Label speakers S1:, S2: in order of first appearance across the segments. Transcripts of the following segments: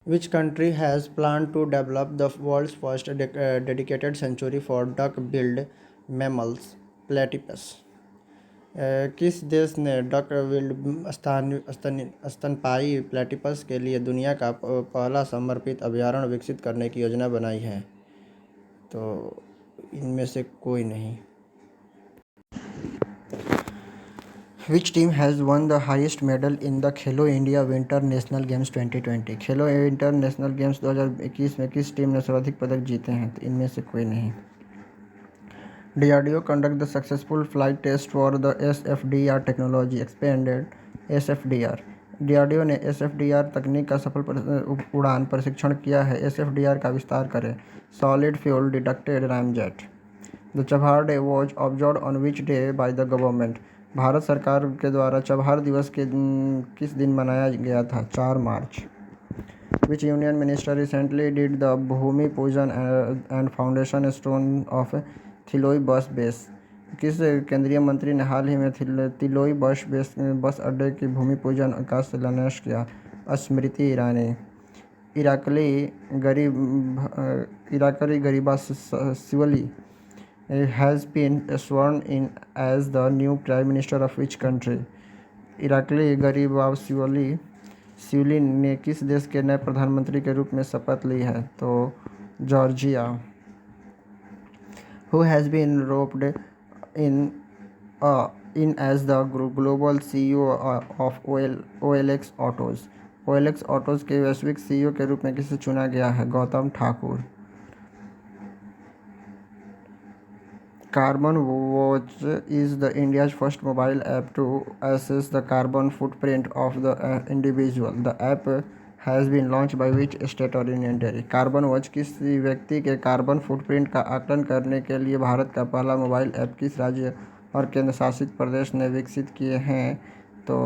S1: Which country has planned to develop the world's first dedicated sanctuary for duck-billed mammals, platypus? किस देश ने duck billed स्तनपायी platypus के लिए दुनिया का पहला समर्पित अभयारण्य विकसित करने की योजना बनाई है? तो इनमें से कोई नहीं। Which team has won the highest medal in the Khelo India winter national games 2020? Khelo inter national games 2021 में किस टीम ने सर्वाधिक पदक जीते हैं? तो इनमें से कोई नहीं। DRDO conduct the successful flight test for the SFDR technology expanded SFDR। DRDO ने SFDR तकनीक का सफल उड़ान परीक्षण किया है। SFDR का विस्तार करें। Solid fuel detected ramjet. The Chabahar day was observe on which day by the government? Bharat सरकार के द्वारा चबहार दिवस के किस दिन मनाया गया था? 4 मार्च। Which union minister recently did the भूमि पूजन and फाउंडेशन स्टोन ऑफ थिलोई बस बेस? किस केंद्रीय मंत्री ने हाल ही में तिलोई बस अड्डे की भूमि पूजन का शिलान्यास किया? Smriti Irani. Irakli Garibashvili has been sworn in as the new prime minister of which country? Irakli Garibashvili ने किस देश के नए प्रधानमंत्री के रूप में शपथ ली है? तो Georgia. Who has been roped in as the global CEO of OLX Autos? OLX Autos के वैश्विक CEO के रूप में किसे चुना गया है? Gautam Thakur. Carbon Watch is the India's first mobile app to assess the carbon footprint of the individual. The app has been launched by which state or union territory? Carbon watch किसी व्यक्ति के कार्बन फुटप्रिंट का आकलन करने के लिए भारत का पहला मोबाइल ऐप किस राज्य और केंद्र शासित प्रदेश ने विकसित किए हैं? तो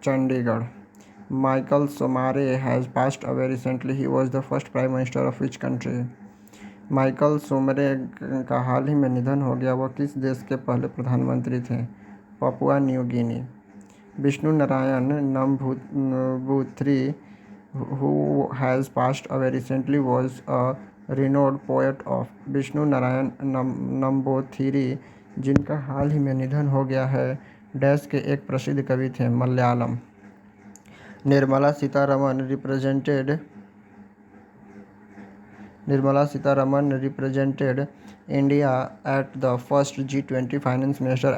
S1: Chandigarh. Michael Somare has passed away recently. He was the first prime minister of which country? Michael Somare का हाल ही में निधन हो गया। वह किस देश के पहले प्रधानमंत्री थे? Papua New Guinea. Vishnu Narayan Namboothiri who has passed away recently was a renowned poet of? Vishnu Narayan Namboothiri जिनका हाल ही में निधन हो गया है डैश के एक प्रसिद्ध कवि थे, Malayalam. Nirmala Sitharaman represented India at the first G20 Finance Minister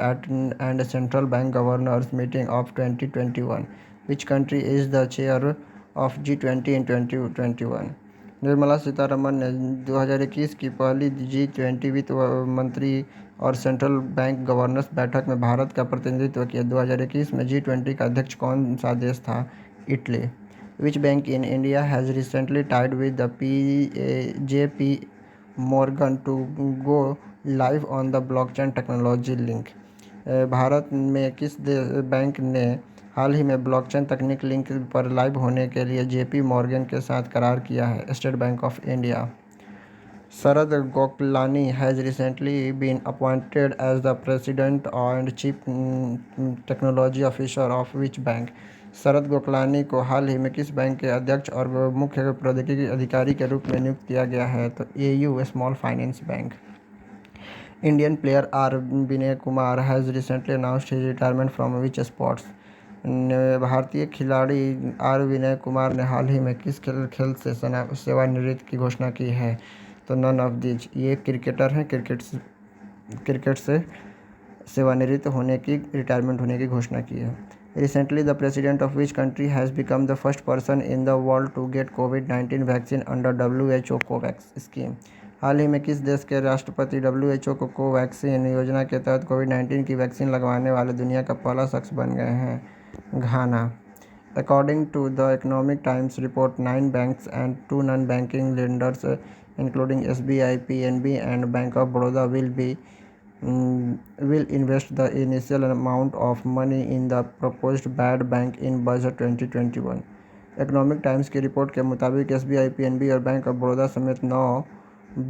S1: and Central Bank Governors meeting of 2021. Which country is the chair of G20 in 2021? Nirmala Sitharaman ने 2021 की पहली G20 वित्त मंत्री और सेंट्रल बैंक गवर्नर्स बैठक में भारत का प्रतिनिधित्व किया। 2021 में G20 का अध्यक्ष कौन सा देश था? Italy. Which bank in India has recently tied with the JP Morgan to go live on the blockchain technology link? Bharat में किस बैंक ने हाल ही में ब्लॉकचेन तकनीक लिंक पर लाइव होने के लिए JP मॉर्गन के साथ करार किया है? State Bank of India. Sharad Gokalani has recently been appointed as the president and chief technology officer of which bank? शरद गोकलानी को हाल ही में किस बैंक के अध्यक्ष और मुख्य प्रौद्योगिकी अधिकारी के रूप में नियुक्त किया गया है? तो AU Small Finance Bank. Indian player R Vinay Kumar has recently announced his retirement from which sports? भारतीय खिलाड़ी आर विनय कुमार ने हाल ही में किस खेल से सेवानिवृत्ति की घोषणा की है? तो नन ऑफ दीज। ये क्रिकेटर हैं, क्रिकेट से सेवानिवृत्त होने की, रिटायरमेंट होने की घोषणा की है। Recently the president of which country has become the first person in the world to get COVID-19 vaccine under WHO COVAX scheme? हाल ही में किस देश के राष्ट्रपति WHO को कोवैक्सीन योजना के तहत COVID-19 की वैक्सीन लगवाने वाले दुनिया का पहला शख्स बन गए हैं? घाना। According to the Economic Times report, 9 banks and 2 non-banking lenders, including SBI, PNB, and Bank of Baroda, will invest the initial amount of money in the proposed bad bank in budget 2021. Economic times की report के मुताबिक SBI, PNB और bank of Baroda समेत 9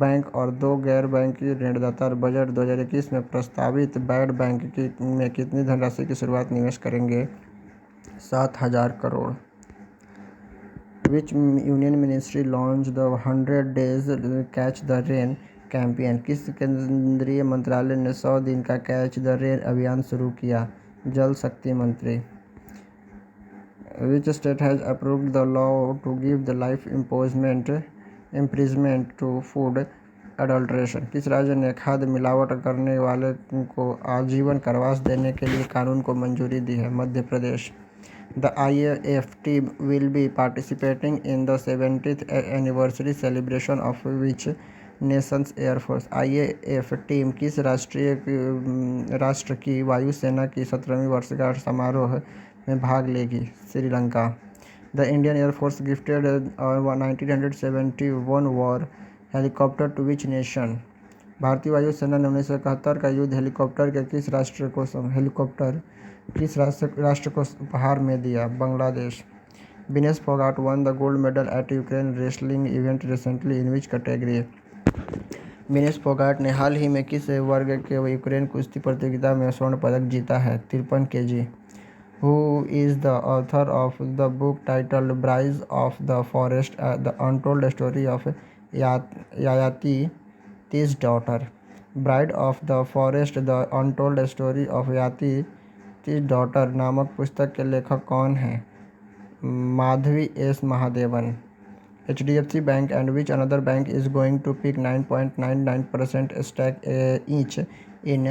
S1: bank और 2 गैर banking ऋणदाता budget 2021 में प्रस्तावित बैड बैंक में कितनी धनराशि की शुरुआत निवेश करेंगे? 7,000 करोड़। विच union ministry launch the 100 days catch the rain campaign? किस केंद्रीय मंत्रालय ने 100 दिन का कैच द रेन अभियान शुरू किया? जल शक्ति मंत्री। Which state has approved the law to give the life imprisonment to food adulteration? किस राज्य ने खाद्य मिलावट करने वाले को आजीवन कारावास देने के लिए कानून को मंजूरी दी है? Madhya Pradesh. The IAF team will be participating in the 70th anniversary celebration of which nation's Air Force? IAF team किस राष्ट्र की वायुसेना की 17वीं वर्षगांठ समारोह में भाग लेगी? Sri Lanka. The Indian Air Force gifted 1971 war helicopter to which nation? भारतीय वायुसेना ने 1971 का युद्ध हेलीकॉप्टर किस राष्ट्र को उपहार में दिया? Bangladesh. Vinesh Phogat one the gold medal at Ukraine wrestling event recently in which category? Vinesh Phogat ने हाल ही में किस वर्ग के यूक्रेन कुश्ती प्रतियोगिता में स्वर्ण पदक जीता है? 53 kg। Who is the author of the book titled Brides of the Forest, the Untold Story of Yayati's Daughter? Bride of the Forest, the Untold Story of Yayati's Daughter नामक पुस्तक के लेखक कौन हैं? Madhavi S Mahadevan. HDFC Bank and which another bank is going to pick 9.99% stake each in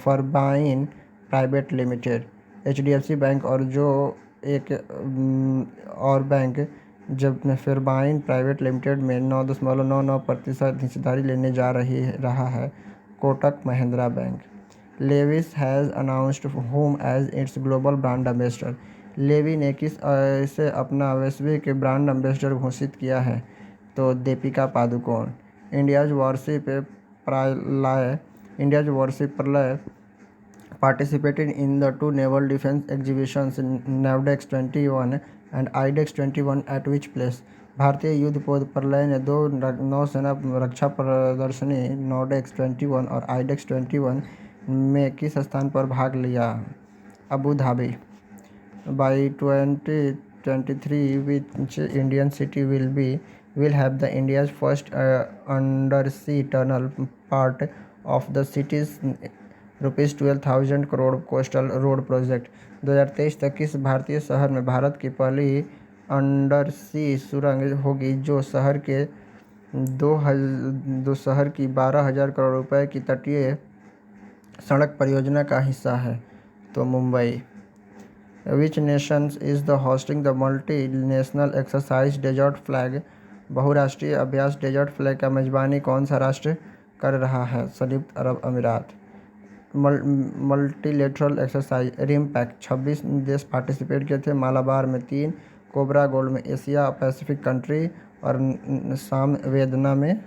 S1: Fairbairn Private Limited? HDFC bank और जो एक और बैंक जब फेरबाइन प्राइवेट लिमिटेड में 9.99% हिस्सेदारी लेने जा रहा है? Kotak Mahindra Bank. Levi's has announced whom as its global brand ambassador? Levi ने किस से अपना वैश्विक ब्रांड एम्बेसडर घोषित किया है? तो दीपिका पादुकोण। इंडियाज वॉरशिप प्रलय participated in the two naval defense exhibitions NAVDEX 21 and IDEX 21 at which place? भारतीय युद्धपोत प्रलय ने दो नौसेना रक्षा प्रदर्शनी NAVDEX 21 और IDEX 21 में किस स्थान पर भाग लिया? Abu Dhabi. By 2023 which Indian city will have the India's first undersea tunnel part of the city's ₹12,000 crore coastal road project? 2023 तक किस भारतीय शहर में भारत की पहली अंडर सी सुरंग होगी जो शहर की 12,000 करोड़ रुपए की तटीय सड़क परियोजना का हिस्सा है? तो Mumbai. Which nations is the hosting the multi national exercise desert flag? बहुराष्ट्रीय अभ्यास डेजर्ट फ्लैग का मेजबानी कौन सा राष्ट्र कर रहा है? संयुक्त अरब अमीरात। मल्टीलेटरल एक्सरसाइज रिमपैक 26 देश पार्टिसिपेट किए थे। मालाबार में 3, कोबरा गोल्ड में एशिया पैसिफिक कंट्री और सामवेदना में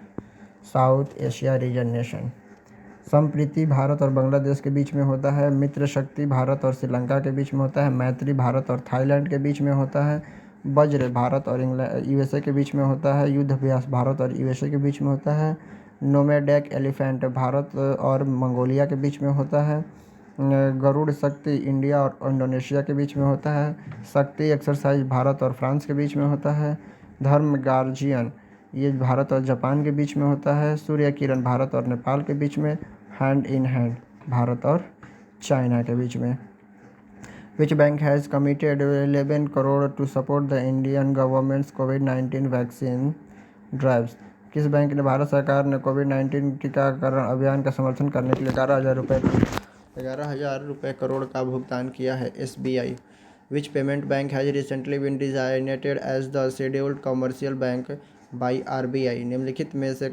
S1: south Asia region nation. Sampriti Bharat और बांग्लादेश के बीच में होता है। मित्र शक्ति भारत और श्रीलंका के बीच में होता है। मैत्री भारत और थाईलैंड के बीच में होता है। वज्र भारत और यूएसए के बीच में होता है। युद्ध अभ्यास भारत और यूएसए के बीच में होता है। नोमैडिक एलिफेंट भारत और मंगोलिया के बीच में होता है। गरुड़ शक्ति इंडिया और इंडोनेशिया के बीच में होता है। शक्ति एक्सरसाइज भारत और फ्रांस के बीच में होता है। धर्म गार्जियन ये भारत और जापान के बीच में होता है। सूर्य किरण भारत और नेपाल के बीच में। हैंड इन हैंड भारत और चाइना के बीच में। Which bank has committed 11 crore to support the Indian government's कोविड-19 वैक्सीन ड्राइव्स? किस बैंक ने भारत सरकार ने कोविड-19 टीकाकरण अभियान का समर्थन करने के लिए 11,000 रुपये करोड़ का भुगतान किया है? SBI। Which payment bank has recently been designated as the scheduled commercial bank by RBI? निम्नलिखित में से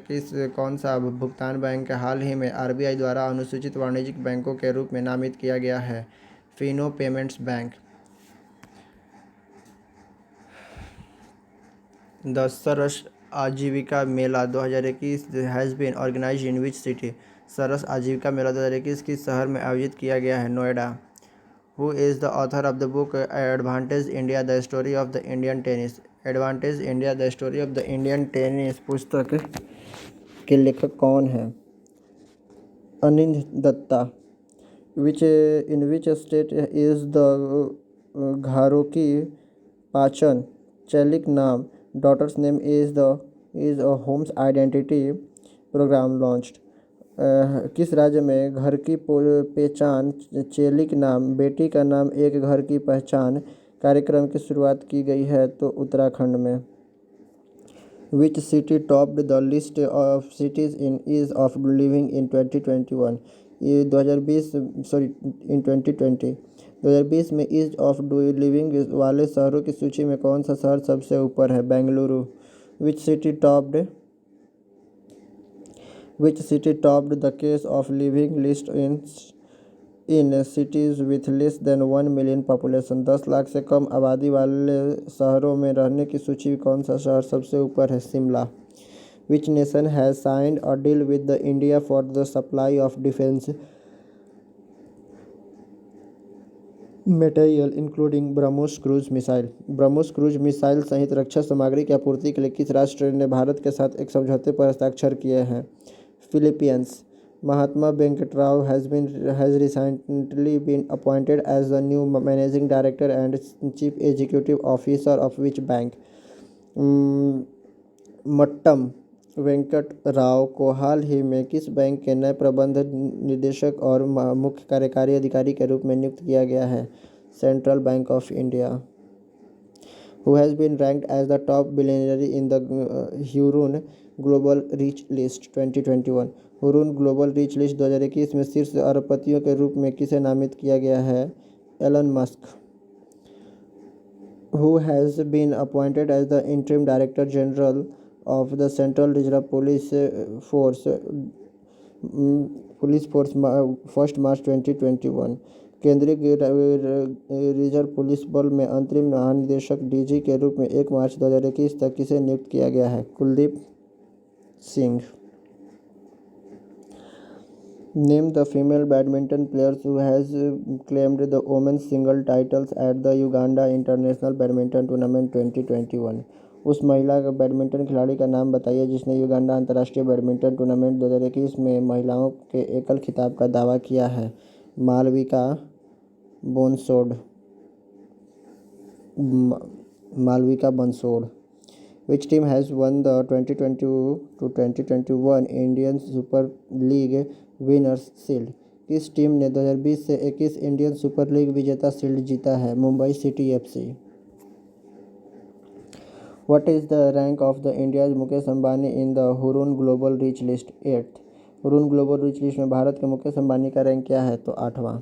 S1: कौन सा भुगतान बैंक हाल ही में RBI द्वारा अनुसूचित वाणिज्यिक बैंकों के रूप में नामित किया गया है? Fino payments bank. The Saras Aajeevika Mela 2021 has been organised in which city? Saras Aajeevika Mela 2021 किस शहर में आयोजित किया गया है? Noida. Who is the author of the book advantage India the story of the Indian tennis? Advantage India the story of the Indian tennis पुस्तक के लेखक कौन है? अनिंद दत्ता। इन विच स्टेट इज़ द घारोकी पाचन चैलिक नाम daughter's name is a home's identity program launched. किस राज्य में घर की पहचान चेलिक नाम बेटी का नाम एक घर की पहचान कार्यक्रम की शुरुआत की गई है? तो उत्तराखंड में. Which city topped the list of cities in ease of living in 2021? ये 2020 सॉरी इन 2020 2020 में ईज ऑफ लिविंग वाले शहरों की सूची में कौन सा शहर सबसे ऊपर है? Bengaluru. Which city topped the case of living list in cities with less than 1 million population? 10 lakh से कम आबादी वाले शहरों में रहने की सूची में कौन सा शहर सबसे ऊपर है? Shimla. Which nation has signed a deal with the India for the supply of defence material including BrahMos cruise missile? BrahMos cruise missile सहित रक्षा सामग्री की आपूर्ति के लिए किस राष्ट्र ने भारत के साथ एक समझौते पर हस्ताक्षर किए हैं? Philippines. Mahatma Venkatrao has recently been appointed as the new managing director and chief executive officer of which bank? Mattam Venkata Rao को हाल ही में किस बैंक के नए प्रबंध निदेशक और मुख्य कार्यकारी अधिकारी के रूप में नियुक्त किया गया है? Central bank of India. Who has been ranked as the top billionaire in the Hurun Global Rich List 2021? Hurun global rich list 2021 में शीर्ष अरबपतियों के रूप में किसे नामित किया गया है? Elon Musk. Who has been appointed as the interim director general of the Central Reserve Police Force 1 मार्च 2021? केंद्रीय रिजर्व पुलिस बल में अंतरिम महानिदेशक डीजी के रूप में 1 मार्च 2021 तक किसे नियुक्त किया गया है? Kuldeep Singh. Name the female badminton players who has claimed the women's single titles at the Uganda International Badminton Tournament 2021. उस महिला बैडमिंटन खिलाड़ी का नाम बताइए जिसने युगांडा अंतर्राष्ट्रीय बैडमिंटन टूर्नामेंट 2021 में महिलाओं के एकल खिताब का दावा किया है. Malvika Bansod. Which team has won the 2020 to 2021 Indian Super League Winners Shield? किस टीम ने 2020 से 21 इंडियन सुपर लीग विजेता शील्ड जीता है? Mumbai city FC. What is the rank of the India's Mukesh Ambani in the Hurun Global Rich List? 8th. Hurun global rich list में भारत के मुकेश अंबानी का rank क्या है? तो 8वां.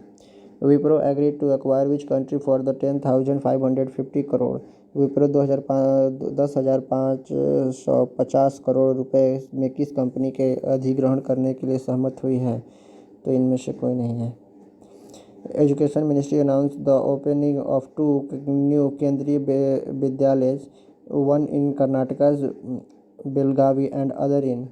S1: Wipro agreed to acquire which country for the 10,550 crore? Wipro 10,550 crore रुपए में किस कंपनी के अधिग्रहण करने के लिए सहमत हुई है? तो इनमें से कोई नहीं है. Education ministry announce the opening of 2 new केंद्रीय विद्यालय, one in Karnataka Belagavi and other in.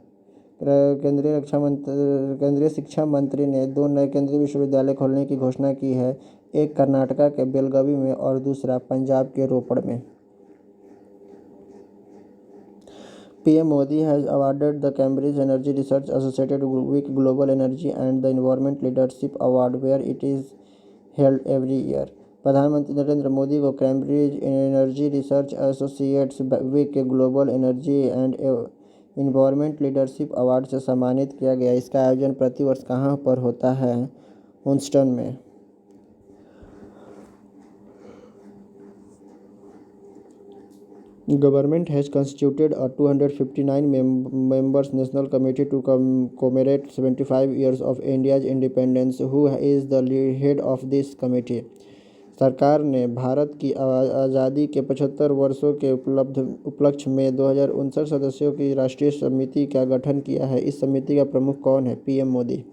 S1: केंद्रीय शिक्षा मंत्री ने 2 नए केंद्रीय विश्वविद्यालय खोलने की घोषणा की है, एक कर्नाटका के बेलगावी में और दूसरा पंजाब के रोपड़ में. PM Modi has awarded the Cambridge Energy Research Associated with Global Energy and the Environment Leadership Award where it is held every year. प्रधानमंत्री नरेंद्र मोदी को Cambridge Energy Research Associates Week Global Energy and Environment Leadership Award से सम्मानित किया गया. इसका आयोजन प्रतिवर्ष कहाँ पर होता है? ह्यूस्टन में. Government has constituted a 259 members national committee to commemorate 75 years of India's independence. Who is the head of this committee? सरकार ने भारत की आज़ादी के 75 वर्षों के उपलक्ष्य में 2059 सदस्यों की राष्ट्रीय समिति का गठन किया है. इस समिति का प्रमुख कौन है? PM Modi.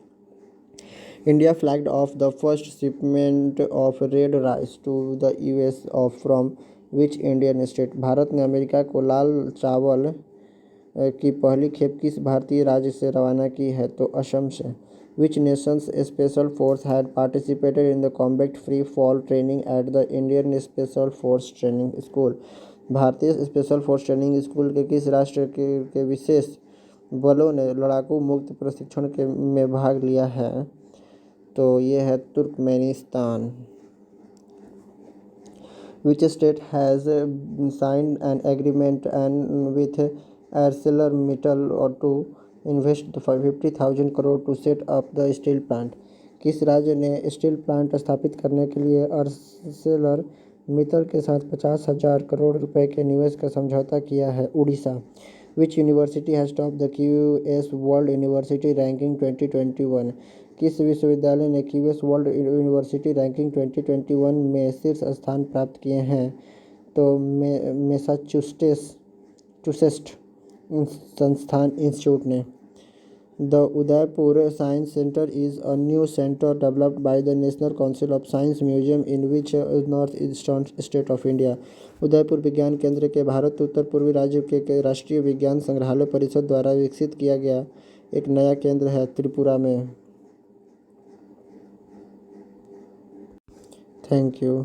S1: India flagged off the first shipment of red rice to the US from which Indian state? Bharat ने अमेरिका को लाल चावल की पहली खेप किस भारतीय राज्य से रवाना की है? तो असम से. Which nation's special force had participated in the combat free fall training at the Indian Special Force Training School? भारतीय स्पेशल फोर्स ट्रेनिंग स्कूल के किस राष्ट्र के विशेष बलों ने लड़ाकू मुक्त प्रशिक्षण में भाग लिया है? तो ये है Turkmenistan. Which state has signed an agreement and with ArcelorMittal or to invest 50,000 crore to set up the steel plant? किस राज्य ने स्टील प्लांट स्थापित करने के लिए आर्सेलर मित्तल के साथ 50,000 करोड़ रुपए के निवेश का समझौता किया है? Orissa. Which university has topped the QS World University Ranking 2021? किस विश्वविद्यालय ने QS वर्ल्ड यूनिवर्सिटी रैंकिंग 2021 में शीर्ष स्थान प्राप्त किए हैं? तो मैसाचुसेट्स संस्थान इंस्टीट्यूट ने। The Udaipur Science Center is a new center developed by the National Council of Science Museum in which northeastern state of India. Udaipur विज्ञान केंद्र के भारत उत्तर पूर्वी राज्य के राष्ट्रीय विज्ञान संग्रहालय परिषद द्वारा विकसित किया गया एक नया केंद्र है त्रिपुरा में। Thank you.